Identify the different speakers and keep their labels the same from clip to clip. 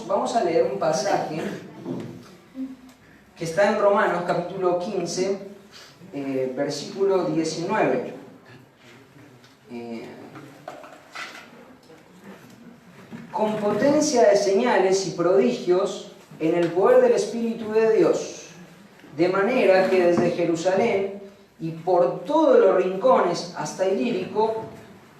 Speaker 1: vamos a leer un pasaje que está en Romanos capítulo 15, versículo 19. Con potencia de señales y prodigios en el poder del Espíritu de Dios, de manera que desde Jerusalén y por todos los rincones hasta Ilírico,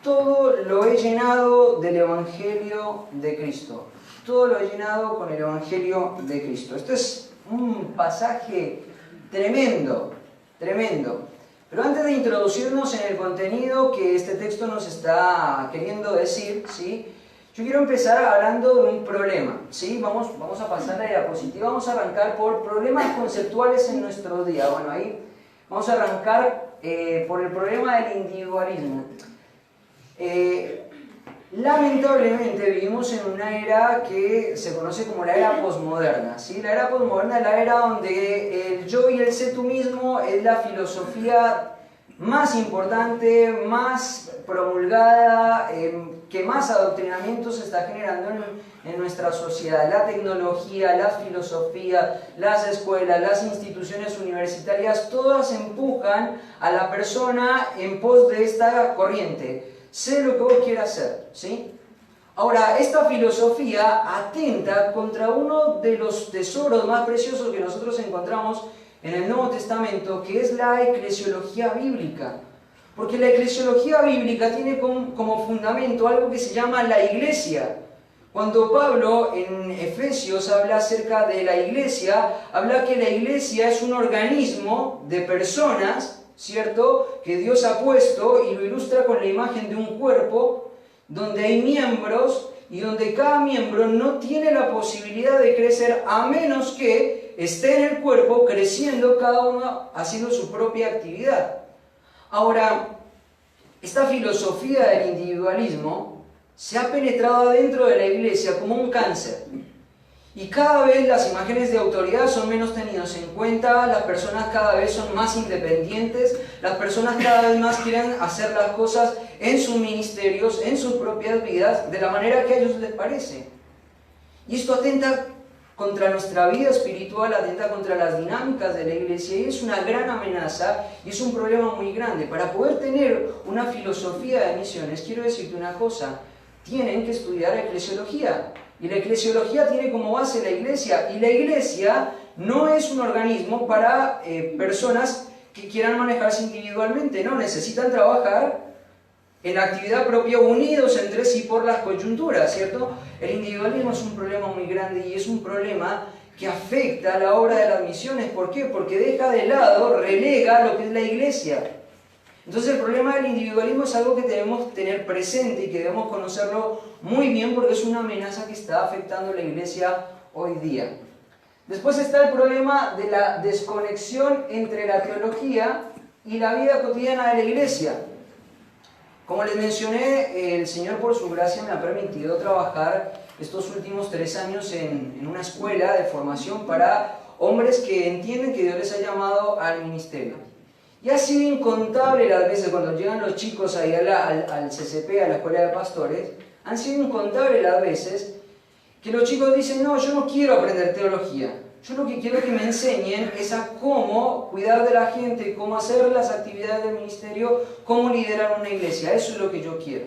Speaker 1: todo lo he llenado del Evangelio de Cristo. Todo lo he llenado con el Evangelio de Cristo. Esto es un pasaje tremendo, tremendo. Pero antes de introducirnos en el contenido que este texto nos está queriendo decir, ¿sí?, yo quiero empezar hablando de un problema, ¿sí? Vamos a pasar la diapositiva, vamos a arrancar por problemas conceptuales en nuestro día. Bueno, ahí vamos a arrancar por el problema del individualismo. Lamentablemente vivimos en una era que se conoce como la era posmoderna, ¿sí? La era posmoderna es la era donde el yo y el sé tú mismo es la filosofía más importante, más promulgada, que más adoctrinamiento se está generando en nuestra sociedad. La tecnología, la filosofía, las escuelas, las instituciones universitarias, todas empujan a la persona en pos de esta corriente. Sé lo que vos quieras hacer, ¿sí? Ahora, esta filosofía atenta contra uno de los tesoros más preciosos que nosotros encontramos en el Nuevo Testamento, que es la eclesiología bíblica. Porque la eclesiología bíblica tiene como fundamento algo que se llama la iglesia. Cuando Pablo en Efesios habla acerca de la iglesia, habla que la iglesia es un organismo de personas, ¿cierto?, que Dios ha puesto, y lo ilustra con la imagen de un cuerpo donde hay miembros y donde cada miembro no tiene la posibilidad de crecer a menos que esté en el cuerpo creciendo, cada uno haciendo su propia actividad. Ahora, esta filosofía del individualismo se ha penetrado dentro de la iglesia como un cáncer. Y cada vez las imágenes de autoridad son menos tenidas en cuenta, las personas cada vez son más independientes, las personas cada vez más quieren hacer las cosas en sus ministerios, en sus propias vidas, de la manera que a ellos les parece. Y esto atenta contra nuestra vida espiritual, atenta contra las dinámicas de la iglesia, y es una gran amenaza y es un problema muy grande. Para poder tener una filosofía de misiones, quiero decirte una cosa: tienen que estudiar eclesiología. Y la eclesiología tiene como base la iglesia, y la iglesia no es un organismo para personas que quieran manejarse individualmente, no, necesitan trabajar en actividad propia, unidos entre sí por las coyunturas, ¿cierto? El individualismo es un problema muy grande y es un problema que afecta a la obra de las misiones. ¿Por qué? Porque deja de lado, relega lo que es la iglesia. Entonces el problema del individualismo es algo que debemos tener presente y que debemos conocerlo muy bien, porque es una amenaza que está afectando a la iglesia hoy día. Después está el problema de la desconexión entre la teología y la vida cotidiana de la iglesia. Como les mencioné, el Señor por su gracia me ha permitido trabajar estos últimos 3 años en una escuela de formación para hombres que entienden que Dios les ha llamado al ministerio. Y ha sido incontable las veces cuando llegan los chicos ahí al CCP, a la escuela de pastores, han sido incontables las veces que los chicos dicen: no, yo no quiero aprender teología, yo lo que quiero que me enseñen es a cómo cuidar de la gente, cómo hacer las actividades del ministerio, cómo liderar una iglesia, eso es lo que yo quiero.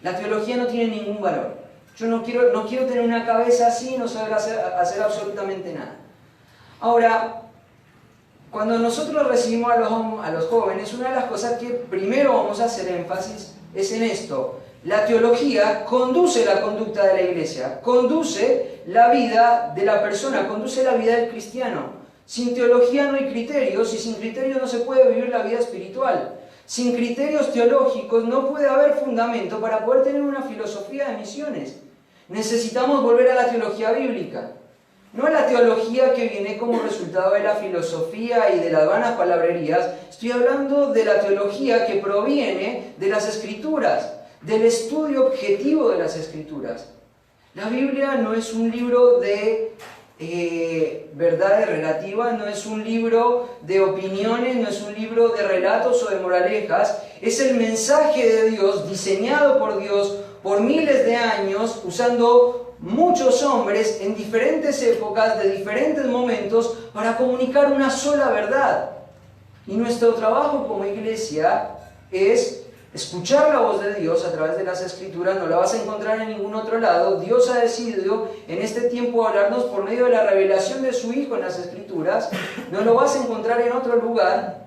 Speaker 1: La teología no tiene ningún valor, yo no quiero tener una cabeza así y no saber hacer absolutamente nada. Ahora, cuando nosotros recibimos a los jóvenes, una de las cosas que primero vamos a hacer énfasis es en esto: la teología conduce la conducta de la iglesia, conduce la vida de la persona, conduce la vida del cristiano. Sin teología no hay criterios, y sin criterios no se puede vivir la vida espiritual. Sin criterios teológicos no puede haber fundamento para poder tener una filosofía de misiones. Necesitamos volver a la teología bíblica. No a la teología que viene como resultado de la filosofía y de las vanas palabrerías. Estoy hablando de la teología que proviene de las Escrituras, del estudio objetivo de las Escrituras. La Biblia no es un libro de verdades relativas, no es un libro de opiniones, no es un libro de relatos o de moralejas. Es el mensaje de Dios, diseñado por Dios por miles de años, usando muchos hombres en diferentes épocas, de diferentes momentos, para comunicar una sola verdad. Y nuestro trabajo como iglesia es escuchar la voz de Dios a través de las Escrituras. No la vas a encontrar en ningún otro lado. Dios ha decidido en este tiempo hablarnos por medio de la revelación de su Hijo en las Escrituras. No lo vas a encontrar en otro lugar.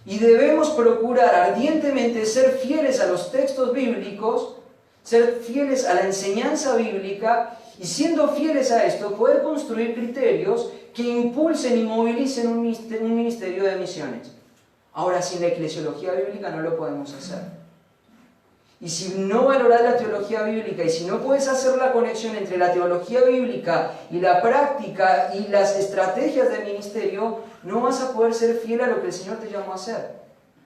Speaker 1: Y debemos procurar ardientemente ser fieles a los textos bíblicos, ser fieles a la enseñanza bíblica, y siendo fieles a esto, poder construir criterios que impulsen y movilicen un ministerio de misiones. Ahora, sin la eclesiología bíblica no lo podemos hacer. Y si no valoras la teología bíblica, y si no puedes hacer la conexión entre la teología bíblica y la práctica y las estrategias del ministerio, no vas a poder ser fiel a lo que el Señor te llamó a hacer.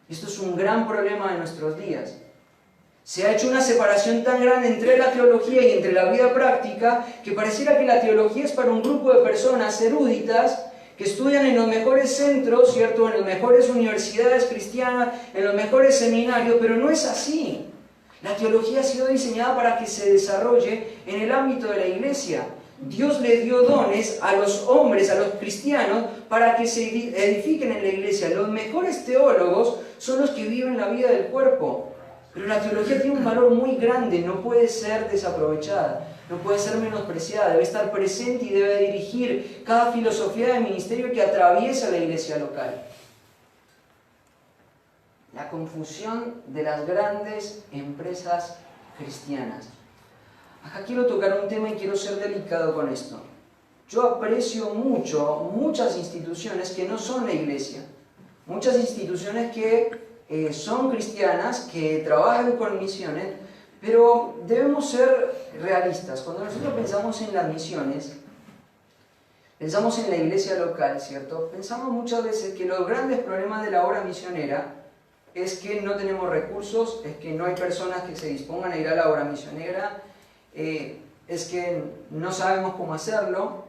Speaker 1: Esto es un gran problema de nuestros días. Se ha hecho una separación tan grande entre la teología y entre la vida práctica, que pareciera que la teología es para un grupo de personas eruditas que estudian en los mejores centros, ¿cierto?, en las mejores universidades cristianas, en los mejores seminarios, pero no es así. La teología ha sido diseñada para que se desarrolle en el ámbito de la iglesia. Dios le dio dones a los hombres, a los cristianos, para que se edifiquen en la iglesia. Los mejores teólogos son los que viven la vida del cuerpo. Pero la teología tiene un valor muy grande, no puede ser desaprovechada, no puede ser menospreciada, debe estar presente y debe dirigir cada filosofía de ministerio que atraviesa la iglesia local. La confusión de las grandes empresas cristianas. Acá quiero tocar un tema y quiero ser delicado con esto. Yo aprecio mucho muchas instituciones que no son la iglesia, muchas instituciones que son cristianas, que trabajan con misiones, pero debemos ser realistas. Cuando nosotros pensamos en las misiones, pensamos en la iglesia local, ¿cierto? Pensamos muchas veces que los grandes problemas de la obra misionera es que no tenemos recursos, es que no hay personas que se dispongan a ir a la obra misionera, es que no sabemos cómo hacerlo.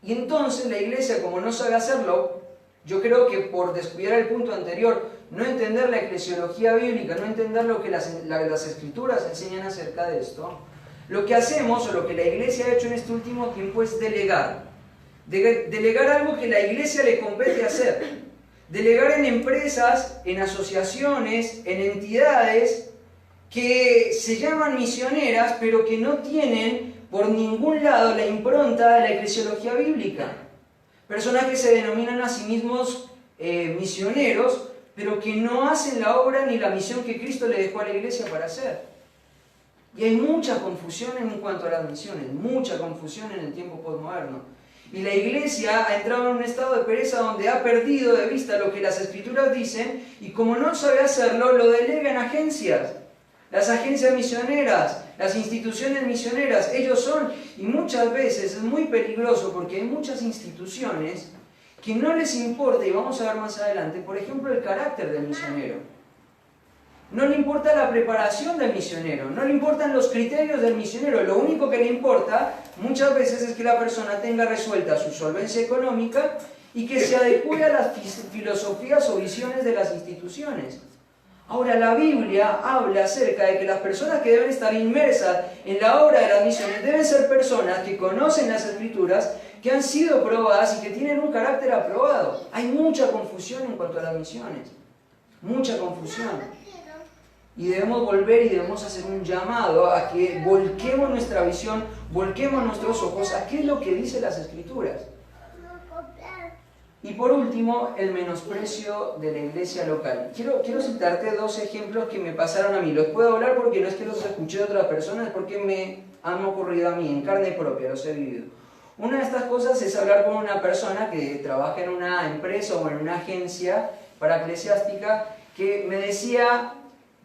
Speaker 1: Y entonces la iglesia, como no sabe hacerlo, yo creo que por descuidar el punto anterior, no entender la eclesiología bíblica, no entender lo que las escrituras enseñan acerca de esto, lo que hacemos, o lo que la iglesia ha hecho en este último tiempo, es delegar. Delegar algo que la iglesia le compete hacer. Delegar en empresas, en asociaciones, en entidades que se llaman misioneras, pero que no tienen por ningún lado la impronta de la eclesiología bíblica. Personas que se denominan a sí mismos misioneros, pero que no hacen la obra ni la misión que Cristo le dejó a la iglesia para hacer. Y hay mucha confusión en cuanto a las misiones, mucha confusión en el tiempo postmoderno. Y la iglesia ha entrado en un estado de pereza donde ha perdido de vista lo que las escrituras dicen, y como no sabe hacerlo, lo delega en agencias. Las agencias misioneras, las instituciones misioneras, ellos son, y muchas veces es muy peligroso porque hay muchas instituciones que no les importa, y vamos a ver más adelante, por ejemplo, el carácter del misionero. No le importa la preparación del misionero, no le importan los criterios del misionero, lo único que le importa muchas veces es que la persona tenga resuelta su solvencia económica y que se adecue a las filosofías o visiones de las instituciones. Ahora, la Biblia habla acerca de que las personas que deben estar inmersas en la obra de las misiones deben ser personas que conocen las Escrituras, que han sido probadas y que tienen un carácter aprobado. Hay mucha confusión en cuanto a las misiones, mucha confusión. Y debemos volver y debemos hacer un llamado a que volquemos nuestra visión, volquemos nuestros ojos a qué es lo que dice las Escrituras. Y por último, el menosprecio de la iglesia local. Quiero citarte dos ejemplos que me pasaron a mí. Los puedo hablar porque no es que los escuché de otras personas, es porque me han ocurrido a mí, en carne propia, los he vivido. Una de estas cosas es hablar con una persona que trabaja en una empresa o en una agencia eclesiástica que me decía: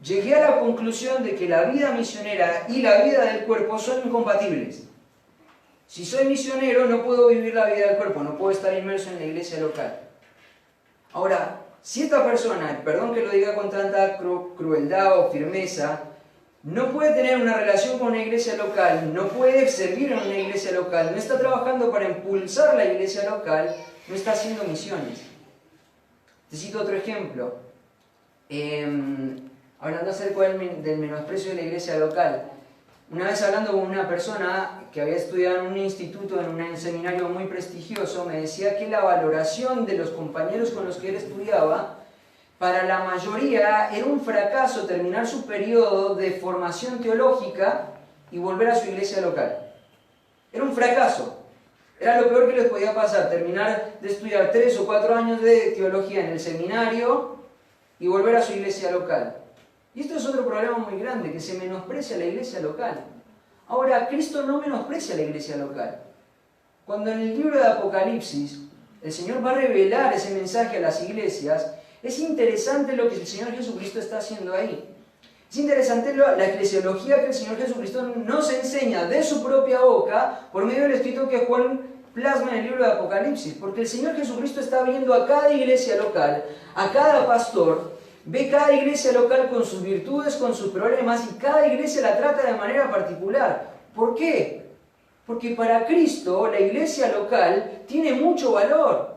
Speaker 1: llegué a la conclusión de que la vida misionera y la vida del cuerpo son incompatibles. Si soy misionero, no puedo vivir la vida del cuerpo, no puedo estar inmerso en la iglesia local. Ahora, si esta persona, perdón que lo diga con tanta crueldad o firmeza, no puede tener una relación con una iglesia local, no puede servir en una iglesia local, no está trabajando para impulsar la iglesia local, no está haciendo misiones. Te cito otro ejemplo. Hablando acerca del menosprecio de la iglesia local. Una vez hablando con una persona que había estudiado en un instituto, en un seminario muy prestigioso, me decía que la valoración de los compañeros con los que él estudiaba, para la mayoría era un fracaso terminar su periodo de formación teológica y volver a su iglesia local. Era un fracaso. Era lo peor que les podía pasar, terminar de estudiar 3 o 4 años de teología en el seminario y volver a su iglesia local. Y esto es otro problema muy grande, que se menosprecia la iglesia local. Ahora, Cristo no menosprecia la iglesia local. Cuando en el libro de Apocalipsis el Señor va a revelar ese mensaje a las iglesias, es interesante lo que el Señor Jesucristo está haciendo ahí. Es interesante la eclesiología que el Señor Jesucristo nos enseña de su propia boca por medio del escrito que Juan plasma en el libro de Apocalipsis. Porque el Señor Jesucristo está viendo a cada iglesia local, a cada pastor, ve cada iglesia local con sus virtudes, con sus problemas, y cada iglesia la trata de manera particular. ¿Por qué? Porque para Cristo la iglesia local tiene mucho valor.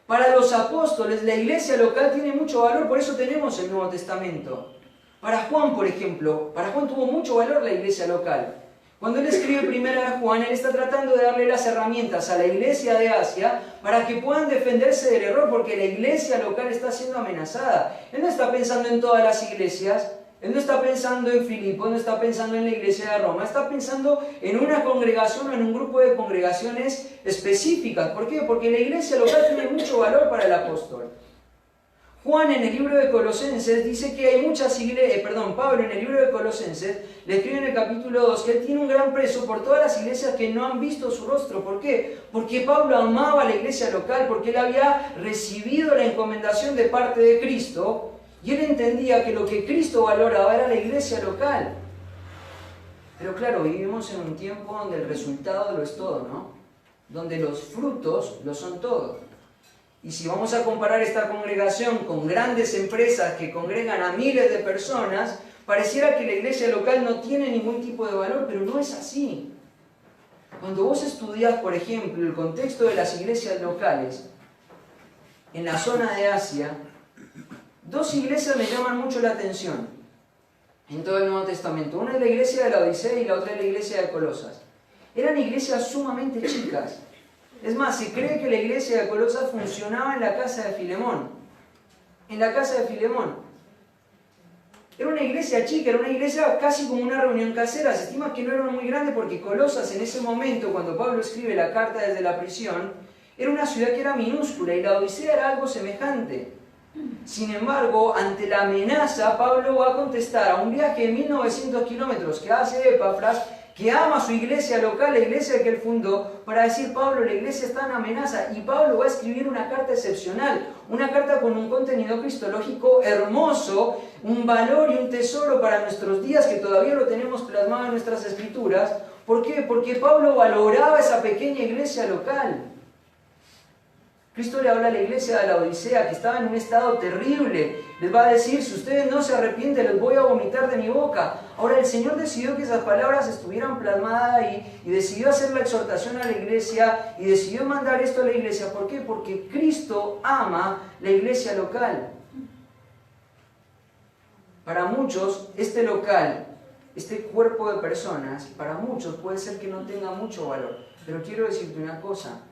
Speaker 1: Para los apóstoles la iglesia local tiene mucho valor, por eso tenemos el Nuevo Testamento. Para Juan, por ejemplo, para Juan tuvo mucho valor la iglesia local. Cuando él escribe Primera de Juan, él está tratando de darle las herramientas a la iglesia de Asia para que puedan defenderse del error, porque la iglesia local está siendo amenazada. Él no está pensando en todas las iglesias, él no está pensando en Filipo, no está pensando en la iglesia de Roma, está pensando en una congregación o en un grupo de congregaciones específicas. ¿Por qué? Porque la iglesia local tiene mucho valor para el apóstol. Juan en el libro de Colosenses dice que hay muchas iglesias, Pablo en el libro de Colosenses le escribe en el capítulo 2 que él tiene un gran precio por todas las iglesias que no han visto su rostro. ¿Por qué? Porque Pablo amaba a la iglesia local, porque él había recibido la encomendación de parte de Cristo y él entendía que lo que Cristo valoraba era la iglesia local. Pero claro, vivimos en un tiempo donde el resultado lo es todo, ¿no? Donde los frutos lo son todo. Y si vamos a comparar esta congregación con grandes empresas que congregan a miles de personas, pareciera que la iglesia local no tiene ningún tipo de valor, pero no es así. Cuando vos estudias, por ejemplo, el contexto de las iglesias locales, en la zona de Asia, dos iglesias me llaman mucho la atención en todo el Nuevo Testamento. Una es la iglesia de la Odisea y la otra es la iglesia de Colosas. Eran iglesias sumamente chicas. Es más, se cree que la iglesia de Colosas funcionaba en la casa de Filemón. En la casa de Filemón. Era una iglesia chica, era una iglesia casi como una reunión casera. Se estima que no era muy grande porque Colosas en ese momento, cuando Pablo escribe la carta desde la prisión, era una ciudad que era minúscula y la Odisea era algo semejante. Sin embargo, ante la amenaza, Pablo va a contestar a un viaje de 1900 kilómetros que hace Epafras, que ama su iglesia local, la iglesia que él fundó, para decir: Pablo, la iglesia está en amenaza. Y Pablo va a escribir una carta excepcional, una carta con un contenido cristológico hermoso, un valor y un tesoro para nuestros días, que todavía lo tenemos plasmado en nuestras escrituras. ¿Por qué? Porque Pablo valoraba esa pequeña iglesia local. Cristo le habla a la iglesia de la Odisea, que estaba en un estado terrible. Les va a decir: si ustedes no se arrepienten, les voy a vomitar de mi boca. Ahora el Señor decidió que esas palabras estuvieran plasmadas ahí y decidió hacer la exhortación a la iglesia y decidió mandar esto a la iglesia. ¿Por qué? Porque Cristo ama la iglesia local. Para muchos, este local, este cuerpo de personas, para muchos puede ser que no tenga mucho valor. Pero quiero decirte una cosa: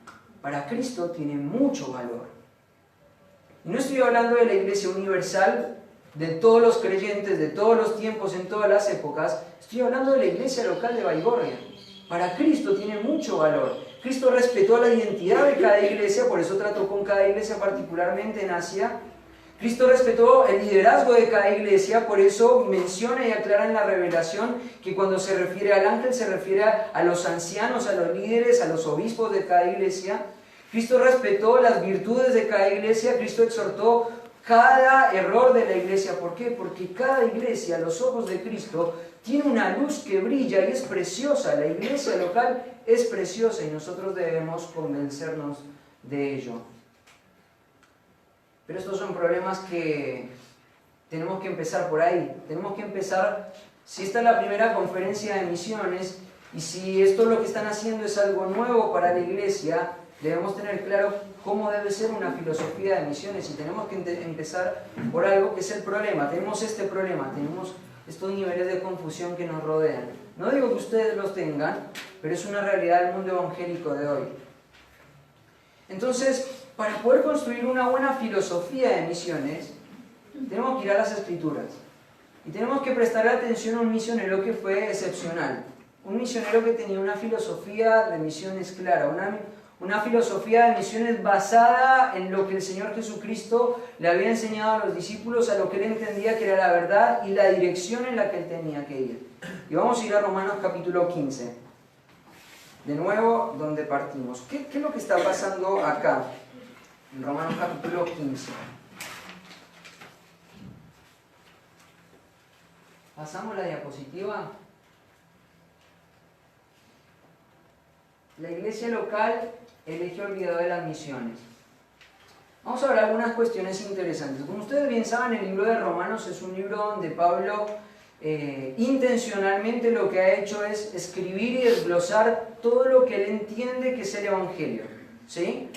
Speaker 1: para Cristo tiene mucho valor. Y no estoy hablando de la iglesia universal, de todos los creyentes, de todos los tiempos, en todas las épocas. Estoy hablando de la iglesia local de Baigorria. Para Cristo tiene mucho valor. Cristo respetó la identidad de cada iglesia, por eso trató con cada iglesia particularmente en Asia. Cristo respetó el liderazgo de cada iglesia, por eso menciona y aclara en la revelación que cuando se refiere al ángel se refiere a los ancianos, a los líderes, a los obispos de cada iglesia. Cristo respetó las virtudes de cada iglesia, Cristo exhortó cada error de la iglesia. ¿Por qué? Porque cada iglesia, a los ojos de Cristo, tiene una luz que brilla y es preciosa. La iglesia local es preciosa y nosotros debemos convencernos de ello. Pero estos son problemas que tenemos que empezar por ahí. Tenemos que empezar, si esta es la primera conferencia de misiones y si esto lo que están haciendo es algo nuevo para la iglesia, debemos tener claro cómo debe ser una filosofía de misiones y tenemos que empezar por algo que es el problema. Tenemos este problema, tenemos estos niveles de confusión que nos rodean. No digo que ustedes los tengan, pero es una realidad del mundo evangélico de hoy. Entonces, para poder construir una buena filosofía de misiones, tenemos que ir a las Escrituras. Y tenemos que prestarle atención a un misionero que fue excepcional. Un misionero que tenía una filosofía de misiones clara, una filosofía de misiones basada en lo que el Señor Jesucristo le había enseñado a los discípulos, a lo que él entendía que era la verdad y la dirección en la que él tenía que ir. Y vamos a ir a Romanos capítulo 15. De nuevo, donde partimos. ¿Qué es lo que está pasando acá? En Romanos capítulo 15. ¿Pasamos la diapositiva? La iglesia local elige olvidado de las misiones. Vamos a hablar de algunas cuestiones interesantes. Como ustedes bien saben, el libro de Romanos es un libro donde Pablo intencionalmente lo que ha hecho es escribir y desglosar todo lo que él entiende que es el Evangelio. ¿Sí?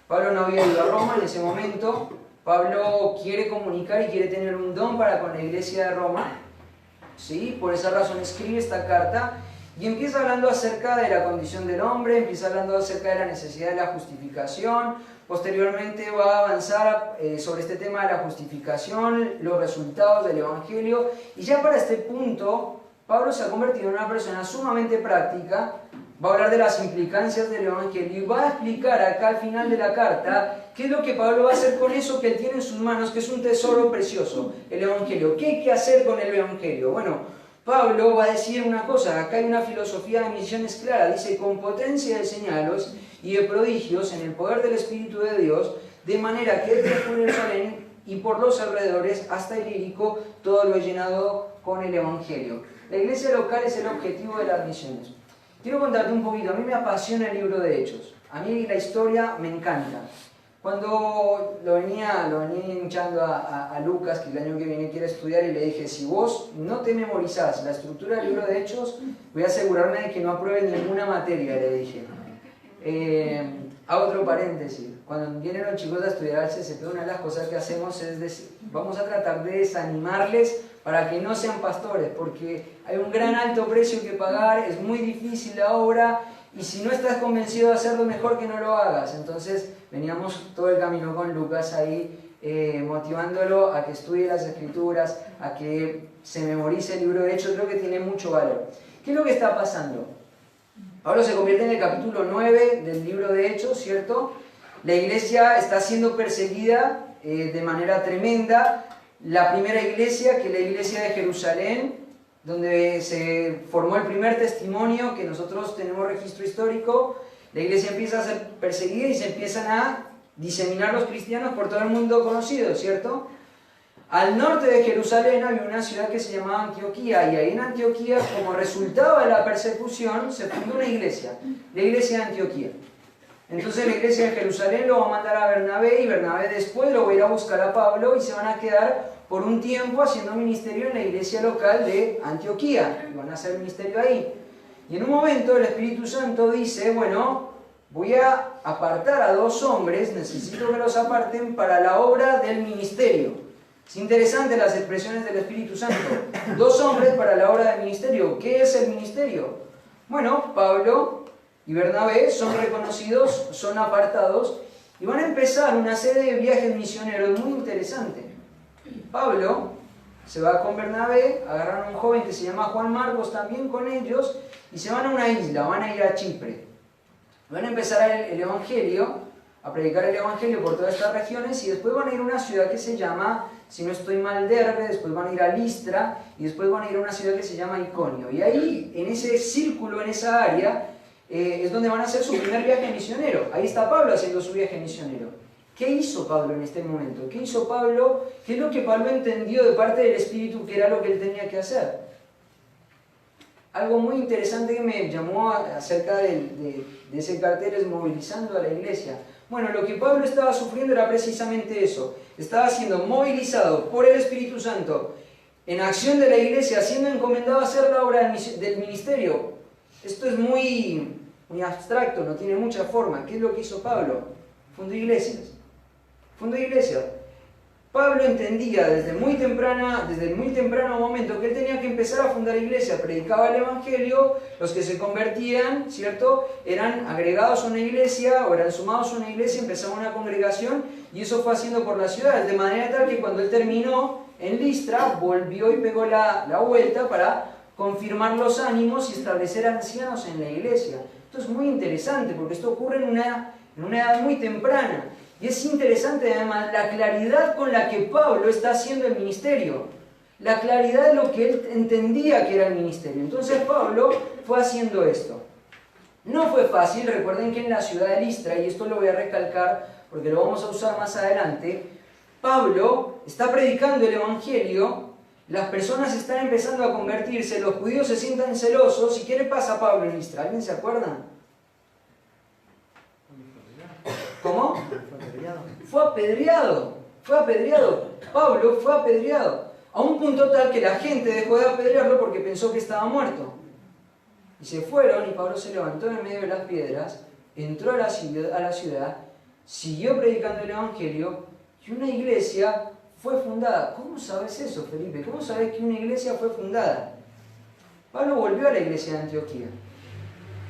Speaker 1: Pablo no había ido a Roma en ese momento. Pablo quiere comunicar y quiere tener un don para con la iglesia de Roma. ¿Sí? Por esa razón escribe esta carta y empieza hablando acerca de la condición del hombre, empieza hablando acerca de la necesidad de la justificación, posteriormente va a avanzar sobre este tema de la justificación, los resultados del Evangelio, y ya para este punto Pablo se ha convertido en una persona sumamente práctica, va a hablar de las implicancias del Evangelio y va a explicar acá al final de la carta qué es lo que Pablo va a hacer con eso que él tiene en sus manos, que es un tesoro precioso, el Evangelio. ¿Qué hay que hacer con el Evangelio? Bueno, Pablo va a decir una cosa, acá hay una filosofía de misiones clara, dice, con potencia de señales y de prodigios en el poder del Espíritu de Dios, de manera que desde Jerusalén y por los alrededores hasta Ilírico, todo lo he llenado con el Evangelio. La iglesia local es el objetivo de las misiones. Quiero contarte un poquito, a mí me apasiona el libro de Hechos, a mí la historia me encanta. Cuando lo venía hinchando a Lucas, que el año que viene quiere estudiar, y le dije, si vos no te memorizás la estructura del libro de Hechos, voy a asegurarme de que no apruebes ninguna materia, le dije. A otro paréntesis, cuando vienen los chicos a estudiar al CCP, una de las cosas que hacemos es decir, vamos a tratar de desanimarles para que no sean pastores, porque hay un gran alto precio que pagar, es muy difícil la obra, y si no estás convencido de hacerlo, mejor que no lo hagas. Entonces veníamos todo el camino con Lucas ahí, motivándolo a que estudie las Escrituras, a que se memorice el libro de Hechos. Creo que tiene mucho valor. ¿Qué es lo que está pasando? Pablo se convierte en el capítulo 9 del libro de Hechos, ¿cierto? La iglesia está siendo perseguida de manera tremenda. La primera iglesia, que es la iglesia de Jerusalén, donde se formó el primer testimonio, que nosotros tenemos registro histórico, la iglesia empieza a ser perseguida y se empiezan a diseminar los cristianos por todo el mundo conocido, ¿cierto? Al norte de Jerusalén había una ciudad que se llamaba Antioquía, y ahí en Antioquía, como resultado de la persecución, se fundó una iglesia, la iglesia de Antioquía. Entonces la iglesia de Jerusalén lo va a mandar a Bernabé, y Bernabé después lo va a ir a buscar a Pablo, y se van a quedar por un tiempo haciendo ministerio en la iglesia local de Antioquía, y van a hacer ministerio ahí. Y en un momento el Espíritu Santo dice, bueno, voy a apartar a 2 hombres, necesito que los aparten para la obra del ministerio. Es interesante las expresiones del Espíritu Santo. 2 hombres para la obra del ministerio. ¿Qué es el ministerio? Bueno, Pablo y Bernabé son reconocidos, son apartados, y van a empezar una serie de viajes misioneros muy interesantes. Pablo se va con Bernabé, agarran a un joven que se llama Juan Marcos también con ellos, y se van a una isla, van a ir a Chipre. Van a empezar el Evangelio, a predicar el Evangelio por todas estas regiones, y después van a ir a una ciudad que se llama, si no estoy mal, Derbe, después van a ir a Listra, y después van a ir a una ciudad que se llama Iconio. Y ahí, en ese círculo, en esa área, es donde van a hacer su primer viaje misionero. Ahí está Pablo haciendo su viaje misionero. ¿Qué hizo Pablo en este momento? ¿Qué hizo Pablo? ¿Qué es lo que Pablo entendió de parte del Espíritu que era lo que él tenía que hacer? Algo muy interesante que me llamó acerca de ese cartel es movilizando a la iglesia. Bueno, lo que Pablo estaba sufriendo era precisamente eso. Estaba siendo movilizado por el Espíritu Santo en acción de la iglesia, siendo encomendado a hacer la obra del ministerio. Esto es muy abstracto, no tiene mucha forma. ¿Qué es lo que hizo Pablo? Fundó iglesias. Fundó iglesias. Pablo entendía desde muy temprano momento que él tenía que empezar a fundar iglesia, predicaba el Evangelio, los que se convertían, ¿cierto?, eran agregados a una iglesia o eran sumados a una iglesia, empezaba una congregación y eso fue haciendo por las ciudades, de manera tal que cuando él terminó en Listra, volvió y pegó la vuelta para confirmar los ánimos y establecer ancianos en la iglesia. Esto es muy interesante porque esto ocurre en una edad muy temprana. Y es interesante además la claridad con la que Pablo está haciendo el ministerio, la claridad de lo que él entendía que era el ministerio. Entonces Pablo fue haciendo esto. No fue fácil, recuerden que en la ciudad de Listra, y esto lo voy a recalcar porque lo vamos a usar más adelante, Pablo está predicando el Evangelio, las personas están empezando a convertirse, los judíos se sientan celosos, ¿y qué le pasa a Pablo en Listra? ¿Alguien se acuerda? ¿Cómo? Fue apedreado. Pablo fue apedreado. A un punto tal que la gente dejó de apedrearlo porque pensó que estaba muerto. Y se fueron y Pablo se levantó en medio de las piedras, entró a la ciudad, siguió predicando el Evangelio y una iglesia fue fundada. ¿Cómo sabes eso, Felipe? ¿Cómo sabes que una iglesia fue fundada? Pablo volvió a la iglesia de Antioquía.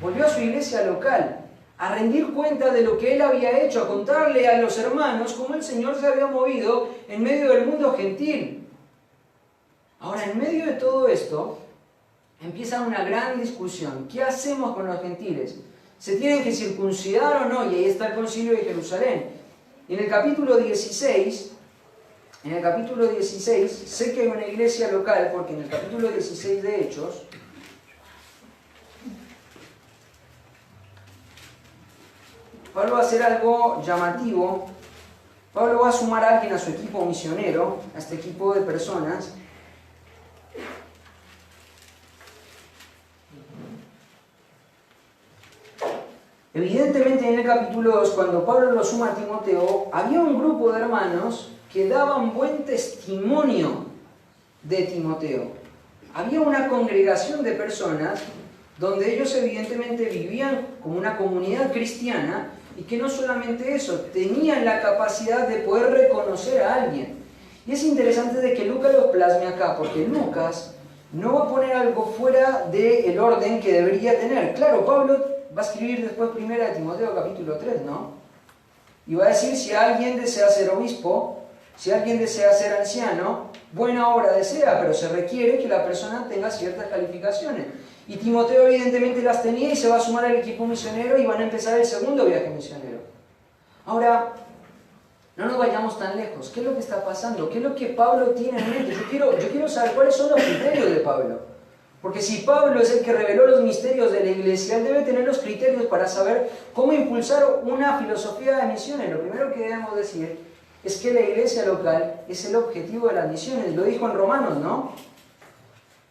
Speaker 1: Volvió a su iglesia local, a rendir cuenta de lo que él había hecho, a contarle a los hermanos cómo el Señor se había movido en medio del mundo gentil. Ahora, en medio de todo esto, empieza una gran discusión. ¿Qué hacemos con los gentiles? ¿Se tienen que circuncidar o no? Y ahí está el concilio de Jerusalén. Y en el capítulo 16, sé que hay una iglesia local, porque en el capítulo 16 de Hechos, Pablo va a hacer algo llamativo. Pablo va a sumar a alguien a su equipo misionero, a este equipo de personas. Evidentemente en el capítulo 2, cuando Pablo lo suma a Timoteo, había un grupo de hermanos que daban buen testimonio de Timoteo. Había una congregación de personas donde ellos evidentemente vivían como una comunidad cristiana y que no solamente eso, tenían la capacidad de poder reconocer a alguien. Y es interesante de que Lucas lo plasme acá, porque Lucas no va a poner algo fuera del orden que debería tener. Claro, Pablo va a escribir después primera de Timoteo capítulo 3, ¿no? Y va a decir, si alguien desea ser obispo, si alguien desea ser anciano, buena obra desea, pero se requiere que la persona tenga ciertas calificaciones. Y Timoteo evidentemente las tenía y se va a sumar al equipo misionero y van a empezar el segundo viaje misionero. Ahora, no nos vayamos tan lejos. ¿Qué es lo que está pasando? ¿Qué es lo que Pablo tiene en mente? Yo quiero saber cuáles son los criterios de Pablo. Porque si Pablo es el que reveló los misterios de la iglesia, él debe tener los criterios para saber cómo impulsar una filosofía de misiones. Lo primero que debemos decir es que la iglesia local es el objetivo de las misiones. Lo dijo en Romanos, ¿no?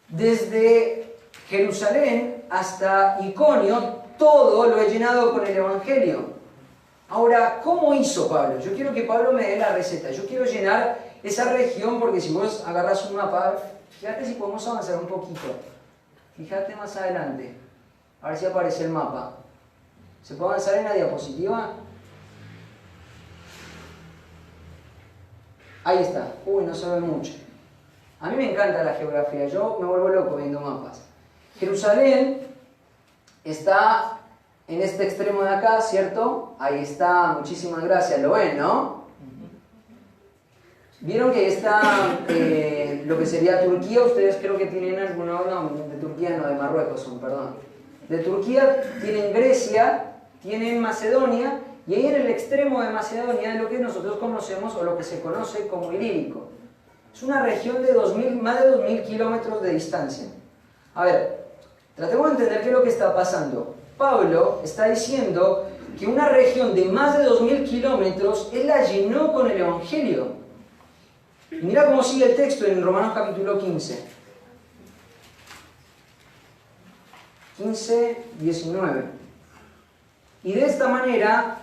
Speaker 1: Desde Jerusalén hasta Iconio, todo lo he llenado con el Evangelio. Ahora, ¿cómo hizo Pablo? Yo quiero que Pablo me dé la receta. Yo quiero llenar esa región, porque si vos agarras un mapa, fíjate si podemos avanzar un poquito. Fíjate más adelante, a ver si aparece el mapa. ¿Se puede avanzar en la diapositiva? Ahí está. Uy, no se ve mucho. A mí me encanta la geografía, yo me vuelvo loco viendo mapas. Jerusalén está en este extremo de acá, ¿cierto? Ahí está, muchísimas gracias, lo ven, ¿no? Vieron que ahí está lo que sería Turquía. Ustedes creo que tienen alguno, no, de Turquía no, de Marruecos son, perdón. De Turquía tienen Grecia, tienen Macedonia, y ahí en el extremo de Macedonia es lo que nosotros conocemos o lo que se conoce como Ilírico. Es una región de más de 2000 kilómetros de distancia. A ver, tratemos de entender qué es lo que está pasando. Pablo está diciendo que una región de más de 2000 kilómetros, él la llenó con el Evangelio. Y mira cómo sigue el texto en Romanos capítulo 15. 15, 19. Y de esta manera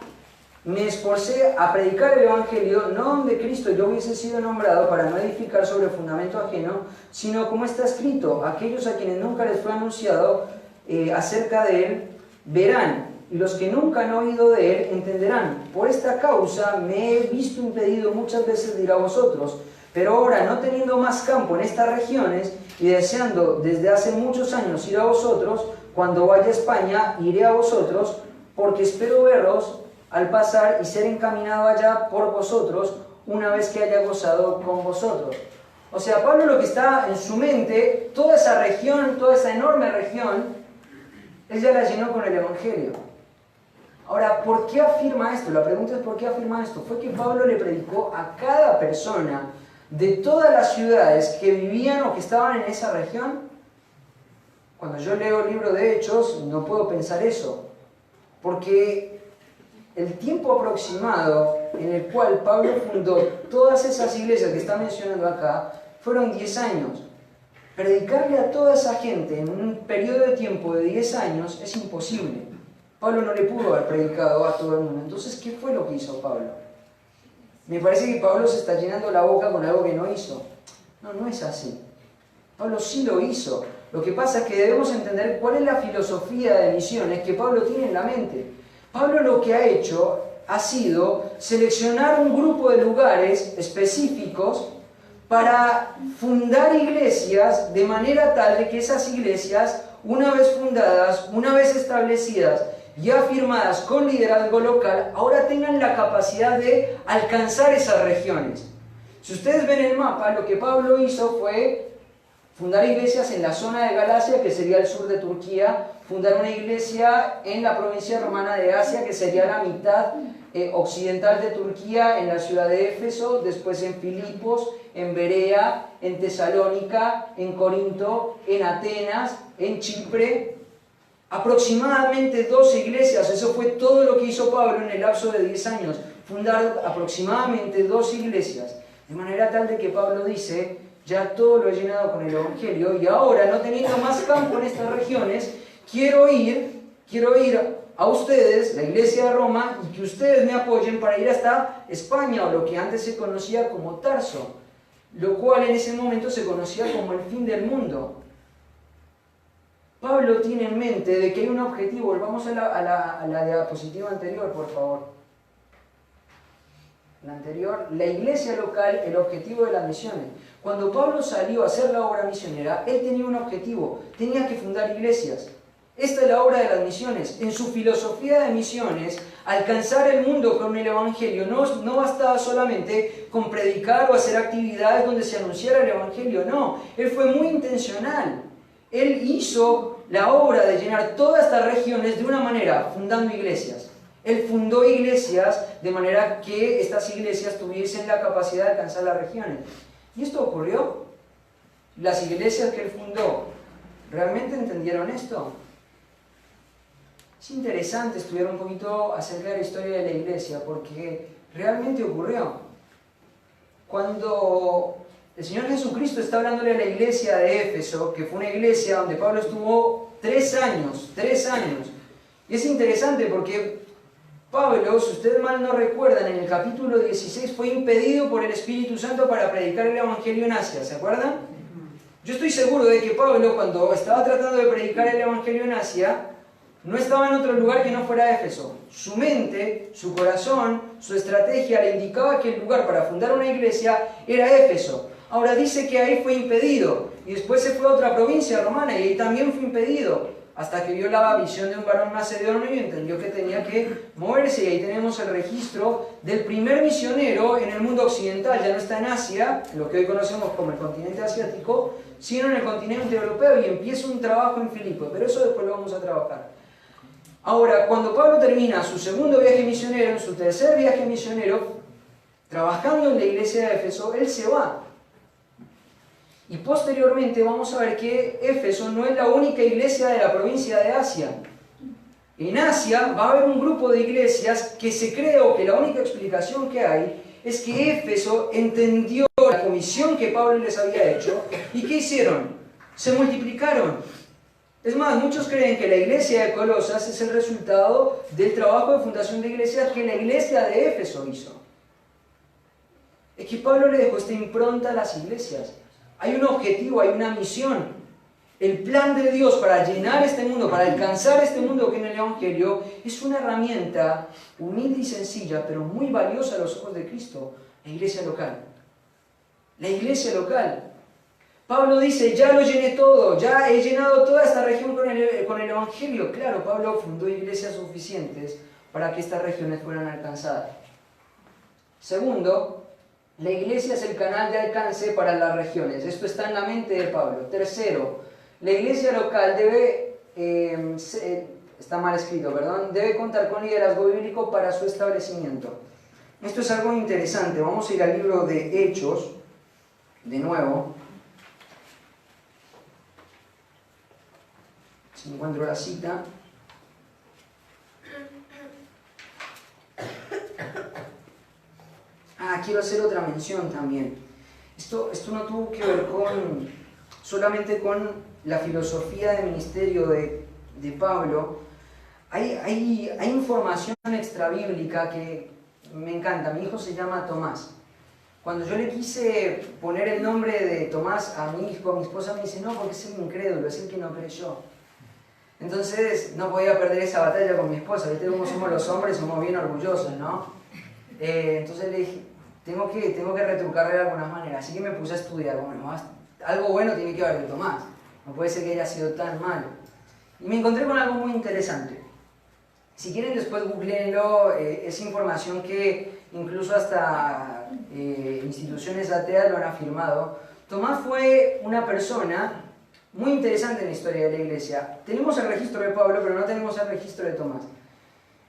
Speaker 1: me esforcé a predicar el Evangelio, no donde Cristo yo hubiese sido nombrado para no edificar sobre fundamento ajeno, sino como está escrito, aquellos a quienes nunca les fue anunciado acerca de él, verán. y los que nunca han oído de él entenderán. Por esta causa me he visto impedido muchas veces de ir a vosotros, pero ahora, no teniendo más campo en estas regiones y deseando desde hace muchos años ir a vosotros, cuando vaya a España iré a vosotros, porque espero veros al pasar y ser encaminado allá por vosotros una vez que haya gozado con vosotros. O sea, Pablo lo que está en su mente, toda esa región, toda esa enorme región, él ya la llenó con el Evangelio. Ahora, ¿por qué afirma esto? La pregunta es ¿por qué afirma esto? Fue que Pablo le predicó a cada persona de todas las ciudades que vivían o que estaban en esa región. Cuando yo leo el libro de Hechos, no puedo pensar eso, porque el tiempo aproximado en el cual Pablo fundó todas esas iglesias que está mencionando acá, fueron 10 años. Predicarle a toda esa gente en un periodo de tiempo de 10 años es imposible. Pablo no le pudo haber predicado a todo el mundo. Entonces, ¿qué fue lo que hizo Pablo? Me parece que Pablo se está llenando la boca con algo que no hizo. No, no es así. Pablo sí lo hizo. Lo que pasa es que debemos entender cuál es la filosofía de misiones que Pablo tiene en la mente. Pablo lo que ha hecho ha sido seleccionar un grupo de lugares específicos para fundar iglesias de manera tal de que esas iglesias, una vez fundadas, una vez establecidas, ya firmadas con liderazgo local, ahora tengan la capacidad de alcanzar esas regiones. Si ustedes ven el mapa, lo que Pablo hizo fue fundar iglesias en la zona de Galacia, que sería el sur de Turquía, fundar una iglesia en la provincia romana de Asia, que sería la mitad occidental de Turquía, en la ciudad de Éfeso, después en Filipos, en Berea, en Tesalónica, en Corinto, en Atenas, en Chipre. Aproximadamente 12 iglesias, eso fue todo lo que hizo Pablo en el lapso de 10 años, fundar aproximadamente 12 iglesias, de manera tal de que Pablo dice, ya todo lo he llenado con el Evangelio y ahora, no teniendo más campo en estas regiones, quiero ir a ustedes, la iglesia de Roma, y que ustedes me apoyen para ir hasta España, o lo que antes se conocía como Tarso, lo cual en ese momento se conocía como el fin del mundo. Pablo tiene en mente de que hay un objetivo. Volvamos a la diapositiva anterior, por favor. La anterior, la iglesia local, el objetivo de las misiones. Cuando Pablo salió a hacer la obra misionera, él tenía un objetivo, tenía que fundar iglesias. Esta es la obra de las misiones. En su filosofía de misiones, alcanzar el mundo con el Evangelio no bastaba solamente con predicar o hacer actividades donde se anunciara el Evangelio, no. Él fue muy intencional. Él hizo la obra de llenar todas estas regiones de una manera, fundando iglesias. Él fundó iglesias de manera que estas iglesias tuviesen la capacidad de alcanzar las regiones. ¿Y esto ocurrió? Las iglesias que él fundó, ¿realmente entendieron esto? Es interesante estudiar un poquito acerca de la historia de la iglesia, porque realmente ocurrió. Cuando el Señor Jesucristo está hablándole a la iglesia de Éfeso, que fue una iglesia donde Pablo estuvo 3 años. Y es interesante porque Pablo, si ustedes mal no recuerdan, en el capítulo 16 fue impedido por el Espíritu Santo para predicar el Evangelio en Asia, ¿se acuerdan? Yo estoy seguro de que Pablo, cuando estaba tratando de predicar el Evangelio en Asia, no estaba en otro lugar que no fuera Éfeso. Su mente, su corazón, su estrategia le indicaba que el lugar para fundar una iglesia era Éfeso. Ahora dice que ahí fue impedido, y después se fue a otra provincia romana y ahí también fue impedido, hasta que vio la visión de un varón macedonio y entendió que tenía que moverse. Y ahí tenemos el registro del primer misionero en el mundo occidental. Ya no está en Asia, en lo que hoy conocemos como el continente asiático, sino en el continente europeo, y empieza un trabajo en Filipos, pero eso después lo vamos a trabajar. Ahora, cuando Pablo termina su segundo viaje misionero, en su tercer viaje misionero, trabajando en la iglesia de Éfeso, él se va. Y posteriormente vamos a ver que Éfeso no es la única iglesia de la provincia de Asia. En Asia va a haber un grupo de iglesias que se cree, o que la única explicación que hay es que Éfeso entendió la comisión que Pablo les había hecho. ¿Y qué hicieron? Se multiplicaron. Es más, muchos creen que la iglesia de Colosas es el resultado del trabajo de fundación de iglesias que la iglesia de Éfeso hizo. Es que Pablo le dejó esta impronta a las iglesias. Hay un objetivo, hay una misión. El plan de Dios para llenar este mundo, para alcanzar este mundo que en el Evangelio, es una herramienta humilde y sencilla, pero muy valiosa a los ojos de Cristo, la iglesia local. La iglesia local. Pablo dice, ya lo llené todo, ya he llenado toda esta región con el Evangelio. Claro, Pablo fundó iglesias suficientes para que estas regiones fueran alcanzadas. Segundo, la iglesia es el canal de alcance para las regiones. Esto está en la mente de Pablo. Tercero, la iglesia local debe, está mal escrito, perdón, debe contar con liderazgo bíblico para su establecimiento. Esto es algo interesante. Vamos a ir al libro de Hechos, de nuevo. Si encuentro la cita. Quiero hacer otra mención también. Esto no tuvo que ver solamente con la filosofía de ministerio de Pablo. Hay información extrabíblica que me encanta. Mi hijo se llama Tomás. Cuando yo le quise poner el nombre de Tomás a mi hijo, mi esposa me dice, no, porque es el incrédulo, es el que no creyó. Entonces no podía perder esa batalla con mi esposa. ¿Viste cómo somos los hombres? Somos bien orgullosos, ¿no? Entonces le dije, tengo que retrucarle de alguna manera. Así que me puse a estudiar. Bueno, algo bueno tiene que haber de Tomás. No puede ser que haya sido tan malo. Y me encontré con algo muy interesante. Si quieren después googleenlo, es información que incluso hasta instituciones ateas lo han afirmado. Tomás fue una persona muy interesante en la historia de la iglesia. Tenemos el registro de Pablo, pero no tenemos el registro de Tomás.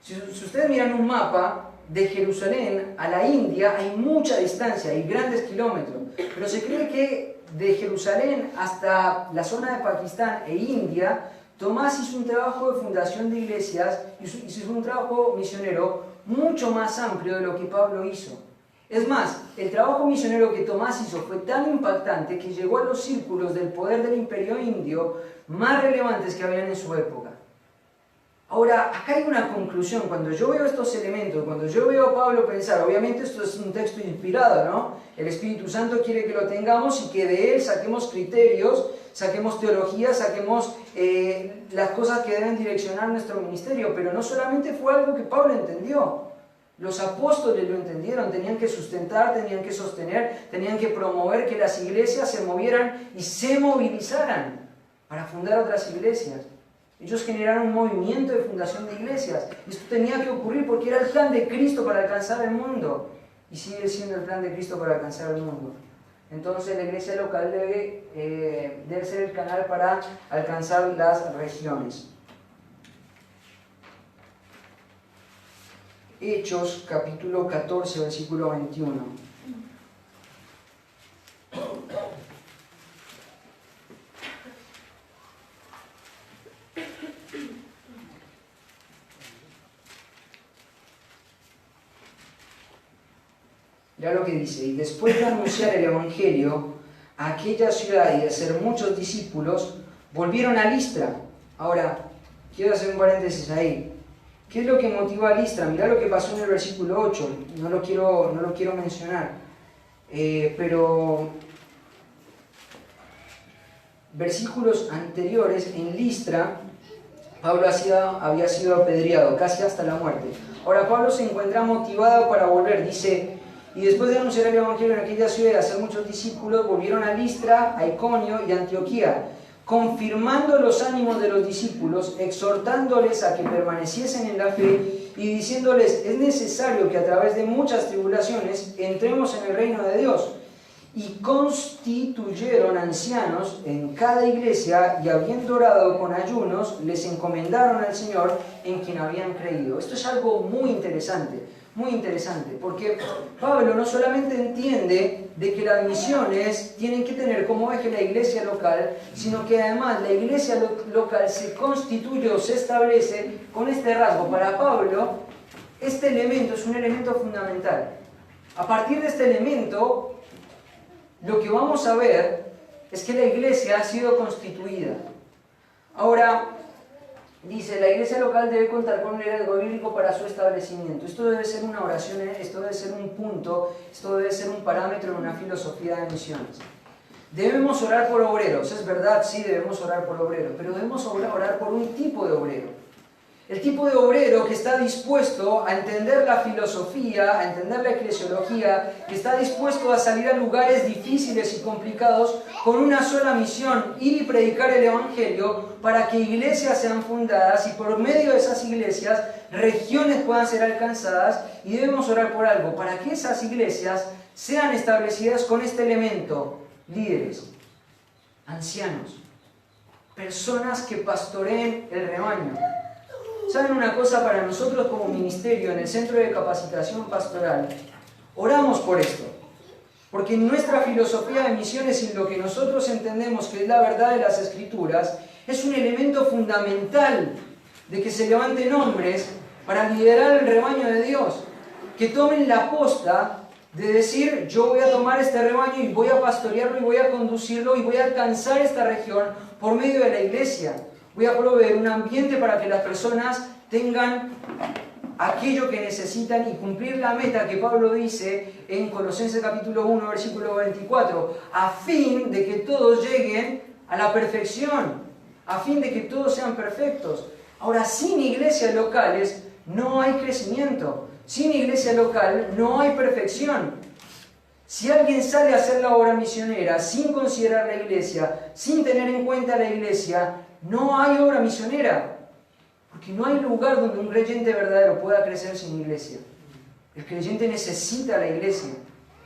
Speaker 1: Si ustedes miran un mapa, de Jerusalén a la India hay mucha distancia, hay grandes kilómetros, pero se cree que de Jerusalén hasta la zona de Pakistán e India, Tomás hizo un trabajo de fundación de iglesias, hizo un trabajo misionero mucho más amplio de lo que Pablo hizo. Es más, el trabajo misionero que Tomás hizo fue tan impactante que llegó a los círculos del poder del imperio indio más relevantes que habían en su época. Ahora, acá hay una conclusión. Cuando yo veo estos elementos, cuando yo veo a Pablo pensar, obviamente esto es un texto inspirado, ¿no? El Espíritu Santo quiere que lo tengamos y que de él saquemos criterios, saquemos teología, saquemos las cosas que deben direccionar nuestro ministerio. Pero no solamente fue algo que Pablo entendió. Los apóstoles lo entendieron, tenían que sustentar, tenían que sostener, tenían que promover que las iglesias se movieran y se movilizaran para fundar otras iglesias. Ellos generaron un movimiento de fundación de iglesias. Esto tenía que ocurrir porque era el plan de Cristo para alcanzar el mundo. Y sigue siendo el plan de Cristo para alcanzar el mundo. Entonces la iglesia local debe ser el canal para alcanzar las regiones. Hechos, capítulo 14, versículo 21. Mira lo que dice: y después de anunciar el Evangelio a aquella ciudad y de hacer muchos discípulos, volvieron a Listra. Ahora, quiero hacer un paréntesis ahí. ¿Qué es lo que motivó a Listra? Mirá lo que pasó en el versículo 8. No lo quiero mencionar. Pero versículos anteriores, en Listra, Pablo había sido apedreado, casi hasta la muerte. Ahora Pablo se encuentra motivado para volver. Dice: y después de anunciar el Evangelio en aquella ciudad y hacer muchos discípulos, volvieron a Listra, a Iconio y a Antioquía, confirmando los ánimos de los discípulos, exhortándoles a que permaneciesen en la fe y diciéndoles: es necesario que a través de muchas tribulaciones entremos en el reino de Dios. Y constituyeron ancianos en cada iglesia, y habiendo orado con ayunos, les encomendaron al Señor en quien habían creído. Esto es algo muy interesante, porque Pablo no solamente entiende de que las misiones tienen que tener como eje la iglesia local, sino que además la iglesia local se constituye o se establece con este rasgo. Para Pablo, este elemento es un elemento fundamental. A partir de este elemento, lo que vamos a ver es que la iglesia ha sido constituida. Ahora, dice, la iglesia local debe contar con un liderazgo bíblico para su establecimiento. Esto debe ser una oración, esto debe ser un punto, esto debe ser un parámetro en una filosofía de misiones. Debemos orar por obreros, es verdad, sí, debemos orar por obreros, pero debemos orar por un tipo de obrero. El tipo de obrero que está dispuesto a entender la filosofía, a entender la eclesiología, que está dispuesto a salir a lugares difíciles y complicados con una sola misión, ir y predicar el Evangelio para que iglesias sean fundadas y por medio de esas iglesias regiones puedan ser alcanzadas, y debemos orar por algo, para que esas iglesias sean establecidas con este elemento: líderes, ancianos, personas que pastoreen el rebaño. ¿Saben una cosa? Para nosotros como ministerio en el Centro de Capacitación Pastoral, oramos por esto. Porque en nuestra filosofía de misiones y en lo que nosotros entendemos que es la verdad de las Escrituras, es un elemento fundamental de que se levanten hombres para liderar el rebaño de Dios. Que tomen la posta de decir: yo voy a tomar este rebaño y voy a pastorearlo y voy a conducirlo y voy a alcanzar esta región por medio de la iglesia. Voy a proveer un ambiente para que las personas tengan aquello que necesitan y cumplir la meta que Pablo dice en Colosenses capítulo 1, versículo 24, a fin de que todos lleguen a la perfección, a fin de que todos sean perfectos. Ahora, sin iglesias locales no hay crecimiento, sin iglesia local no hay perfección. Si alguien sale a hacer la obra misionera sin considerar la iglesia, sin tener en cuenta la iglesia, no hay obra misionera, porque no hay lugar donde un creyente verdadero pueda crecer sin iglesia. El creyente necesita la iglesia,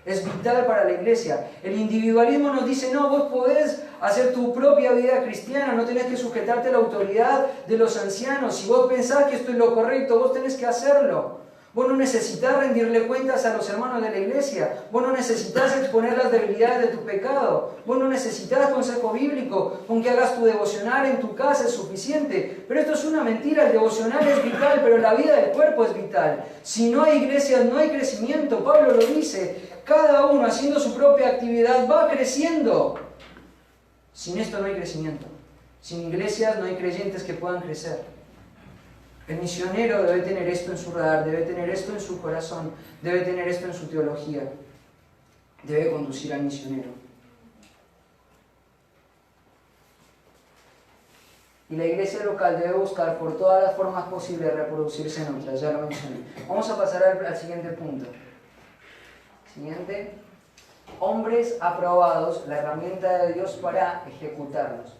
Speaker 1: es vital para la iglesia. El individualismo nos dice: no, vos podés hacer tu propia vida cristiana, no tenés que sujetarte a la autoridad de los ancianos. Si vos pensás que esto es lo correcto, vos tenés que hacerlo. Vos no necesitas rendirle cuentas a los hermanos de la iglesia. Vos no necesitas exponer las debilidades de tu pecado. Vos no necesitas consejo bíblico. Con que hagas tu devocional en tu casa es suficiente. Pero esto es una mentira. El devocional es vital, pero la vida del cuerpo es vital. Si no hay iglesias, no hay crecimiento. Pablo lo dice. Cada uno haciendo su propia actividad va creciendo. Sin esto no hay crecimiento. Sin iglesias no hay creyentes que puedan crecer. El misionero debe tener esto en su radar, debe tener esto en su corazón, debe tener esto en su teología. Debe conducir al misionero. Y la iglesia local debe buscar por todas las formas posibles reproducirse en otras, ya lo mencioné. Vamos a pasar al siguiente punto. Siguiente. Hombres aprobados, la herramienta de Dios para ejecutarlos.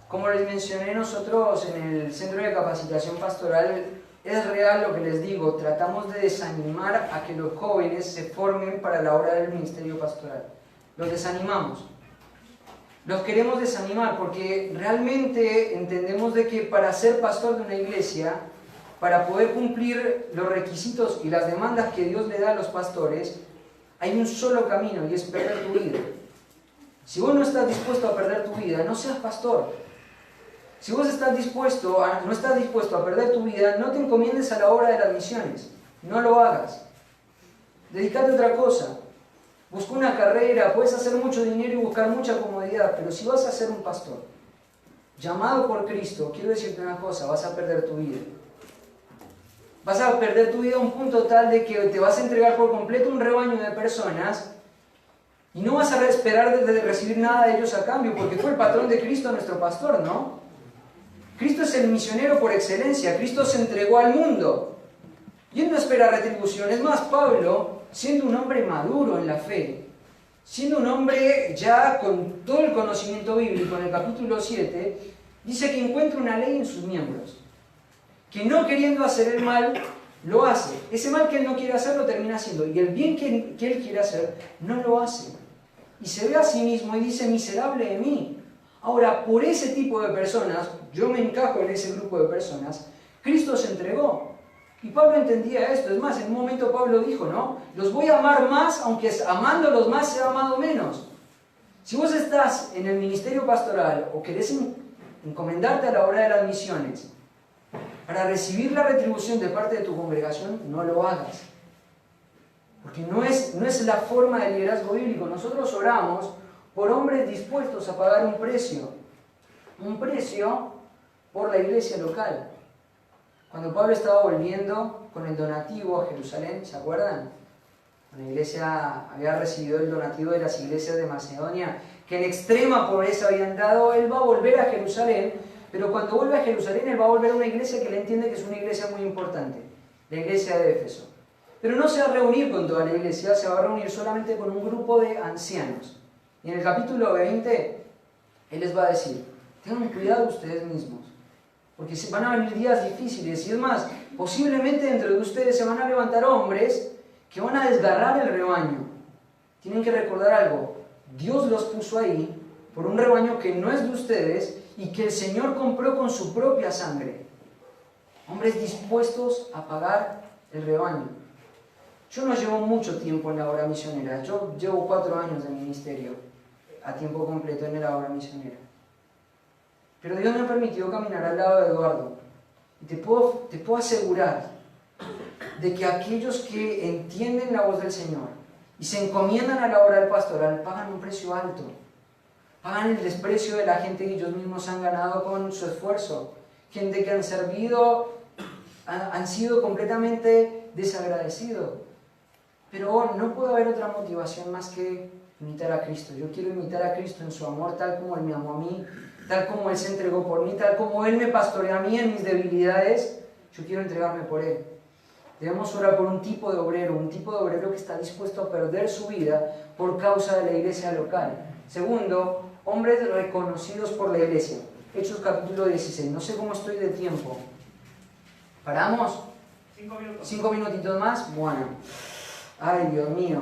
Speaker 1: Como les mencioné, nosotros en el Centro de Capacitación Pastoral, es real lo que les digo, tratamos de desanimar a que los jóvenes se formen para la obra del ministerio pastoral. Los desanimamos. Los queremos desanimar porque realmente entendemos de que para ser pastor de una iglesia, para poder cumplir los requisitos y las demandas que Dios le da a los pastores, hay un solo camino y es perder tu vida. Si vos no estás dispuesto a perder tu vida, no seas pastor. Si vos no estás dispuesto a perder tu vida, no te encomiendes a la obra de las misiones. No lo hagas. Dedícate a otra cosa. Busca una carrera, puedes hacer mucho dinero y buscar mucha comodidad, pero si vas a ser un pastor llamado por Cristo, quiero decirte una cosa: vas a perder tu vida. Vas a perder tu vida a un punto tal de que te vas a entregar por completo un rebaño de personas y no vas a esperar de recibir nada de ellos a cambio, porque fue el patrón de Cristo nuestro pastor, ¿no? Cristo es el misionero por excelencia. Cristo se entregó al mundo y Él no espera retribución. Es más, Pablo, siendo un hombre maduro en la fe, siendo un hombre ya con todo el conocimiento bíblico, en el capítulo 7, dice que encuentra una ley en sus miembros, que no queriendo hacer el mal, lo hace. Ese mal que él no quiere hacer lo termina haciendo, y el bien que él quiere hacer no lo hace. Y se ve a sí mismo y dice: miserable de mí. Ahora, por ese tipo de personas, yo me encajo en ese grupo de personas, Cristo se entregó. Y Pablo entendía esto. Es más, en un momento Pablo dijo, ¿no? Los voy a amar más, aunque amándolos más sea amado menos. Si vos estás en el ministerio pastoral o querés encomendarte a la obra de las misiones para recibir la retribución de parte de tu congregación, no lo hagas. Porque no es la forma de liderazgo bíblico. Nosotros oramos por hombres dispuestos a pagar un precio por la iglesia local. Cuando Pablo estaba volviendo con el donativo a Jerusalén, ¿se acuerdan? La iglesia había recibido el donativo de las iglesias de Macedonia, que en extrema pobreza habían dado. Él va a volver a Jerusalén, pero cuando vuelve a Jerusalén, él va a volver a una iglesia que él entiende que es una iglesia muy importante, la iglesia de Éfeso. Pero no se va a reunir con toda la iglesia, se va a reunir solamente con un grupo de ancianos. Y en el capítulo 20, él les va a decir, tengan cuidado ustedes mismos, porque van a venir días difíciles, y es más, posiblemente dentro de ustedes se van a levantar hombres que van a desgarrar el rebaño. Tienen que recordar algo, Dios los puso ahí por un rebaño que no es de ustedes y que el Señor compró con su propia sangre. Hombres dispuestos a pagar el rebaño. Yo no llevo mucho tiempo en la obra misionera, yo llevo 4 años de ministerio a tiempo completo en la obra misionera. Pero Dios me ha permitido caminar al lado de Eduardo. Y te puedo asegurar de que aquellos que entienden la voz del Señor y se encomiendan a la obra del pastoral pagan un precio alto. Pagan el desprecio de la gente que ellos mismos han ganado con su esfuerzo. Gente que han servido, han sido completamente desagradecidos. Pero no puede haber otra motivación más que imitar a Cristo. Yo quiero imitar a Cristo en su amor, tal como Él me amó a mí, tal como Él se entregó por mí, tal como Él me pastorea a mí en mis debilidades. Yo quiero entregarme por Él. Debemos orar por un tipo de obrero que está dispuesto a perder su vida por causa de la iglesia local. Segundo, hombres reconocidos por la iglesia. Hechos capítulo 16. No sé cómo estoy de tiempo. ¿Paramos?
Speaker 2: 5 minutos.
Speaker 1: 5 minutitos más. Bueno. Ay, Dios mío.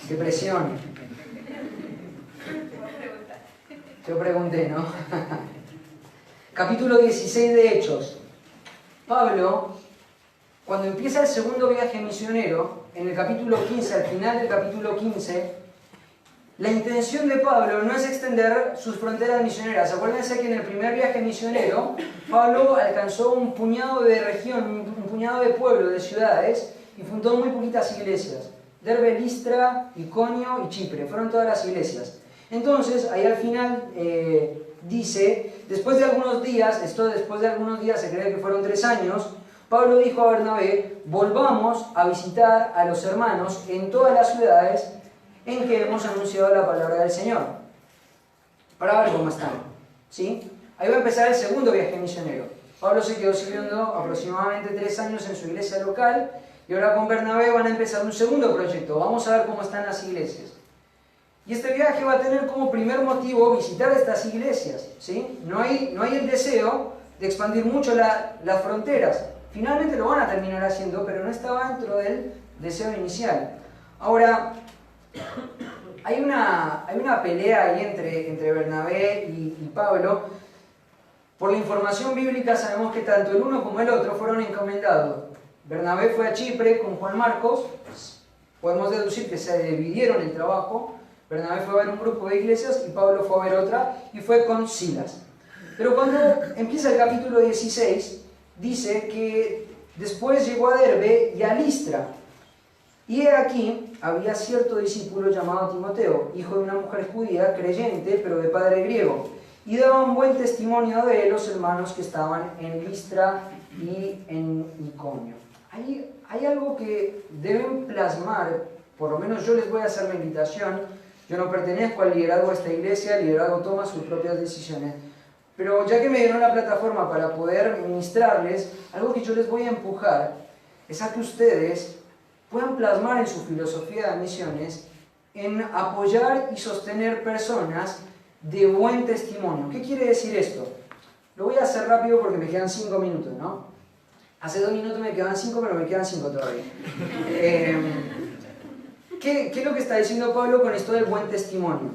Speaker 1: Qué presión. Yo pregunté, ¿no? Capítulo 16 de Hechos. Pablo, cuando empieza el segundo viaje misionero, en el capítulo 15, al final del capítulo 15, la intención de Pablo no es extender sus fronteras misioneras. Acuérdense que en el primer viaje misionero, Pablo alcanzó un puñado de región, un puñado de pueblos, de ciudades, y fundó muy poquitas iglesias. Derbe, Listra, Iconio y Chipre, fueron todas las iglesias. Entonces, ahí al final dice, después de algunos días, se cree que fueron 3 años, Pablo dijo a Bernabé, volvamos a visitar a los hermanos en todas las ciudades en que hemos anunciado la palabra del Señor, para ver cómo están, ¿sí? Ahí va a empezar el segundo viaje misionero. Pablo se quedó sirviendo aproximadamente 3 años en su iglesia local, y ahora con Bernabé van a empezar un segundo proyecto. Vamos a ver cómo están las iglesias. Y este viaje va a tener como primer motivo visitar estas iglesias, ¿sí? No hay el deseo de expandir mucho las fronteras. Finalmente lo van a terminar haciendo, pero no estaba dentro del deseo inicial. Ahora, hay una pelea ahí entre Bernabé y Pablo. Por la información bíblica sabemos que tanto el uno como el otro fueron encomendados. Bernabé fue a Chipre con Juan Marcos, podemos deducir que se dividieron el trabajo. Bernabé fue a ver un grupo de iglesias y Pablo fue a ver otra y fue con Silas. Pero cuando empieza el capítulo 16, dice que después llegó a Derbe y a Listra. Y he aquí, había cierto discípulo llamado Timoteo, hijo de una mujer judía, creyente, pero de padre griego, y daban buen testimonio de él los hermanos que estaban en Listra y en Iconio. Hay algo que deben plasmar, por lo menos yo les voy a hacer la invitación. Yo no pertenezco al liderazgo de esta iglesia, el liderazgo toma sus propias decisiones. Pero ya que me dieron la plataforma para poder ministrarles, algo que yo les voy a empujar es a que ustedes puedan plasmar en su filosofía de misiones en apoyar y sostener personas de buen testimonio. ¿Qué quiere decir esto? Lo voy a hacer rápido porque me quedan 5 minutos, ¿no? Hace 2 minutos me quedaban 5, pero me quedan 5 todavía. ¿Qué es lo que está diciendo Pablo con esto del buen testimonio?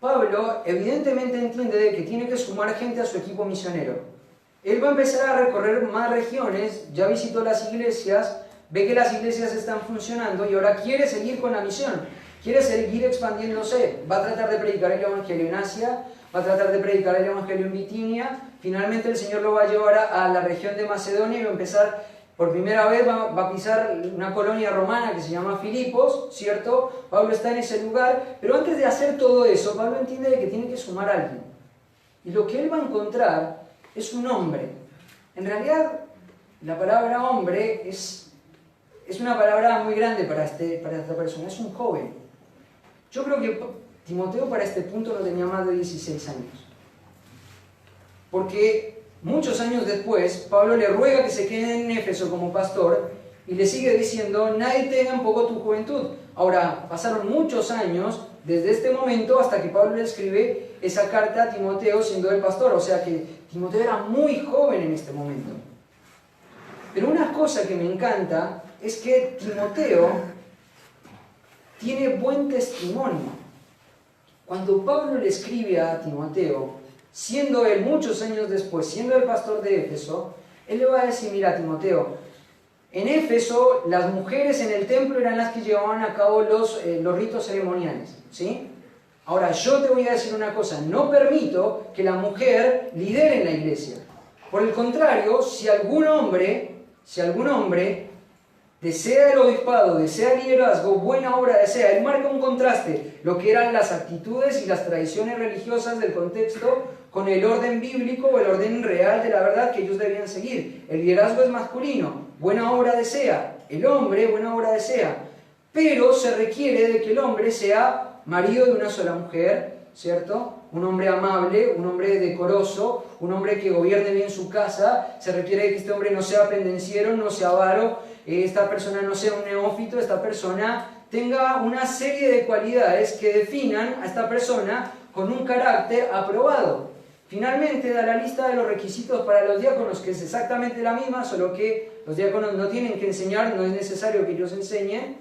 Speaker 1: Pablo evidentemente entiende de que tiene que sumar gente a su equipo misionero. Él va a empezar a recorrer más regiones, ya visitó las iglesias, ve que las iglesias están funcionando y ahora quiere seguir con la misión, quiere seguir expandiéndose. Va a tratar de predicar el evangelio en Asia, va a tratar de predicar el evangelio en Bitinia. Finalmente el Señor lo va a llevar a la región de Macedonia y va a empezar, por primera vez va a pisar una colonia romana que se llama Filipos, ¿cierto? Pablo está en ese lugar, pero antes de hacer todo eso, Pablo entiende que tiene que sumar a alguien. Y lo que él va a encontrar es un hombre. En realidad, la palabra hombre es es una palabra muy grande para esta persona, es un joven. Yo creo que Timoteo para este punto no tenía más de 16 años. Porque muchos años después, Pablo le ruega que se quede en Éfeso como pastor y le sigue diciendo, nadie tenga en poco tu juventud. Ahora, pasaron muchos años desde este momento hasta que Pablo le escribe esa carta a Timoteo siendo el pastor. O sea que Timoteo era muy joven en este momento. Pero una cosa que me encanta es que Timoteo tiene buen testimonio. Cuando Pablo le escribe a Timoteo, siendo él muchos años después, siendo el pastor de Éfeso, él le va a decir, mira Timoteo, en Éfeso las mujeres en el templo eran las que llevaban a cabo los ritos ceremoniales, ¿sí? Ahora yo te voy a decir una cosa, no permito que la mujer lidere en la iglesia. Por el contrario, si algún hombre desea el obispado, desea el liderazgo, buena obra desea, él marca un contraste, lo que eran las actitudes y las tradiciones religiosas del contexto con el orden bíblico o el orden real de la verdad que ellos debían seguir. El liderazgo es masculino, buena obra desea, el hombre buena obra desea, pero se requiere de que el hombre sea marido de una sola mujer, ¿cierto? Un hombre amable, un hombre decoroso, un hombre que gobierne bien su casa. Se requiere de que este hombre no sea pendenciero, no sea avaro, esta persona no sea un neófito, esta persona tenga una serie de cualidades que definan a esta persona con un carácter aprobado. Finalmente da la lista de los requisitos para los diáconos, que es exactamente la misma, solo que los diáconos no tienen que enseñar, no es necesario que ellos enseñen.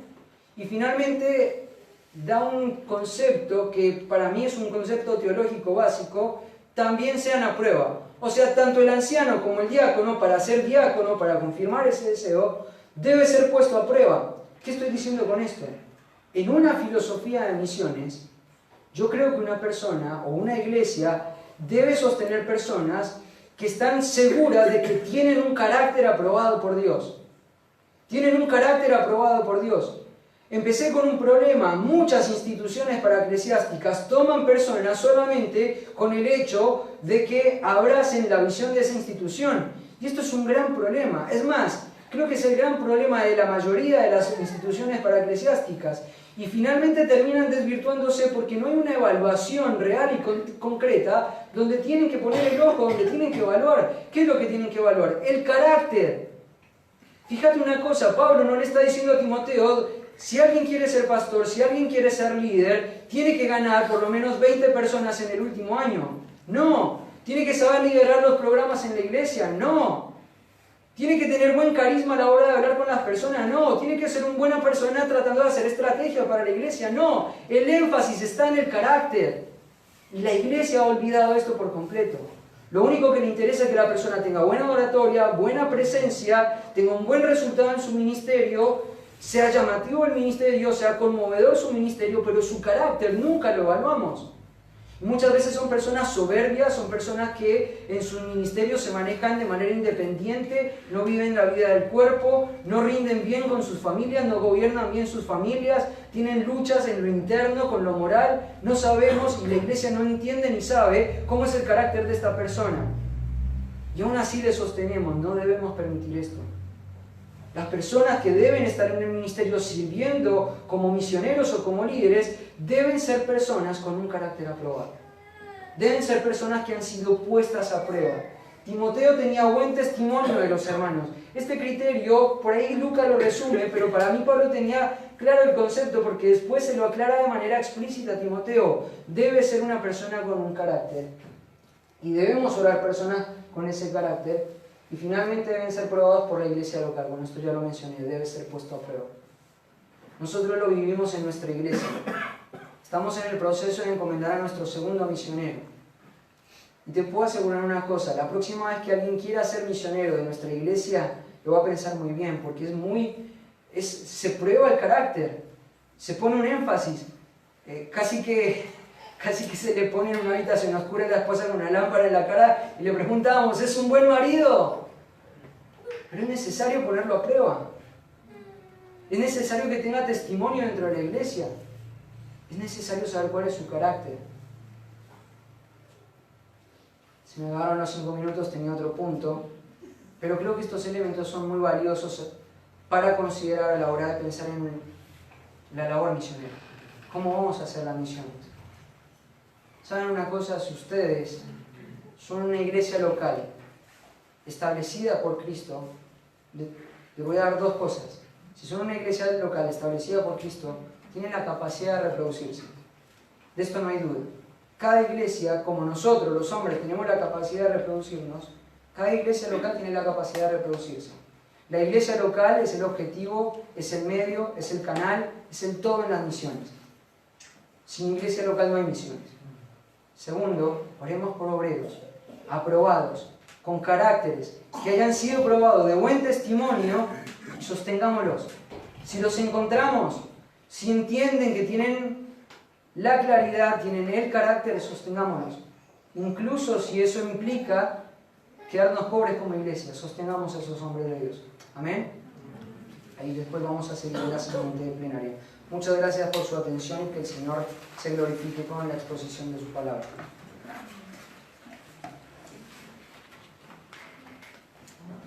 Speaker 1: Y finalmente da un concepto que para mí es un concepto teológico básico, también sean a prueba. O sea, tanto el anciano como el diácono, para ser diácono, para confirmar ese deseo, debe ser puesto a prueba. ¿Qué estoy diciendo con esto? En una filosofía de misiones, yo creo que una persona o una iglesia debe sostener personas que están seguras de que tienen un carácter aprobado por Dios. Tienen un carácter aprobado por Dios. Empecé con un problema. Muchas instituciones paraeclesiásticas toman personas solamente con el hecho de que abracen la visión de esa institución. Y esto es un gran problema. Es más, creo que es el gran problema de la mayoría de las instituciones paraeclesiásticas. Y finalmente terminan desvirtuándose porque no hay una evaluación real y concreta donde tienen que poner el ojo, donde tienen que evaluar. ¿Qué es lo que tienen que evaluar? El carácter. Fíjate una cosa, Pablo no le está diciendo a Timoteo, si alguien quiere ser pastor, si alguien quiere ser líder, tiene que ganar por lo menos 20 personas en el último año. No. Tiene que saber liderar los programas en la iglesia. No. Tiene que tener buen carisma a la hora de hablar con las personas. No. Tiene que ser una buena persona tratando de hacer estrategia para la iglesia. No. El énfasis está en el carácter. Y la iglesia ha olvidado esto por completo. Lo único que le interesa es que la persona tenga buena oratoria, buena presencia, tenga un buen resultado en su ministerio, sea llamativo el ministerio, sea conmovedor su ministerio, pero su carácter nunca lo evaluamos. Y muchas veces son personas soberbias, son personas que en su ministerio se manejan de manera independiente, no viven la vida del cuerpo, no rinden bien con sus familias, no gobiernan bien sus familias, tienen luchas en lo interno, con lo moral. No sabemos y la iglesia no entiende ni sabe cómo es el carácter de esta persona. Y aún así le sostenemos, no debemos permitir esto. Las personas que deben estar en el ministerio sirviendo como misioneros o como líderes deben ser personas con un carácter aprobado. Deben ser personas que han sido puestas a prueba. Timoteo tenía buen testimonio de los hermanos. Este criterio, por ahí Lucas lo resume, pero para mí Pablo tenía claro el concepto porque después se lo aclara de manera explícita a Timoteo. Debe ser una persona con un carácter. Y debemos orar personas con ese carácter. Y finalmente deben ser probados por la iglesia local. Bueno, esto ya lo mencioné, debe ser puesto a prueba. Nosotros lo vivimos en nuestra iglesia. Estamos en el proceso de encomendar a nuestro segundo misionero. Y te puedo asegurar una cosa, la próxima vez que alguien quiera ser misionero de nuestra iglesia, lo va a pensar muy bien, porque se prueba el carácter, se pone un énfasis, casi que se le pone en una habitación oscura a la esposa con una lámpara en la cara y le preguntamos, ¿es un buen marido? Pero es necesario ponerlo a prueba. Es necesario que tenga testimonio dentro de la iglesia. Es necesario saber cuál es su carácter. Se me acabaron los 5 minutos, tenía otro punto. Pero creo que estos elementos son muy valiosos para considerar a la hora de pensar en la labor misionera. ¿Cómo vamos a hacer las misiones? ¿Saben una cosa? Si ustedes son una iglesia local establecida por Cristo, les voy a dar dos cosas. Si son una iglesia local establecida por Cristo, tienen la capacidad de reproducirse. De esto no hay duda. Cada iglesia, como nosotros los hombres tenemos la capacidad de reproducirnos, cada iglesia local tiene la capacidad de reproducirse. La iglesia local es el objetivo, es el medio, es el canal, es el todo en las misiones. Sin iglesia local no hay misiones. Segundo, oremos por obreros aprobados, con caracteres, que hayan sido probados de buen testimonio, sostengámoslos. Si los encontramos, si entienden que tienen la claridad, tienen el carácter, sostengámoslos. Incluso si eso implica quedarnos pobres como iglesia, sostengamos a esos hombres de Dios. Amén. Ahí después vamos a seguir en la siguiente plenaria. Muchas gracias por su atención y que el Señor se glorifique con la exposición de su palabra.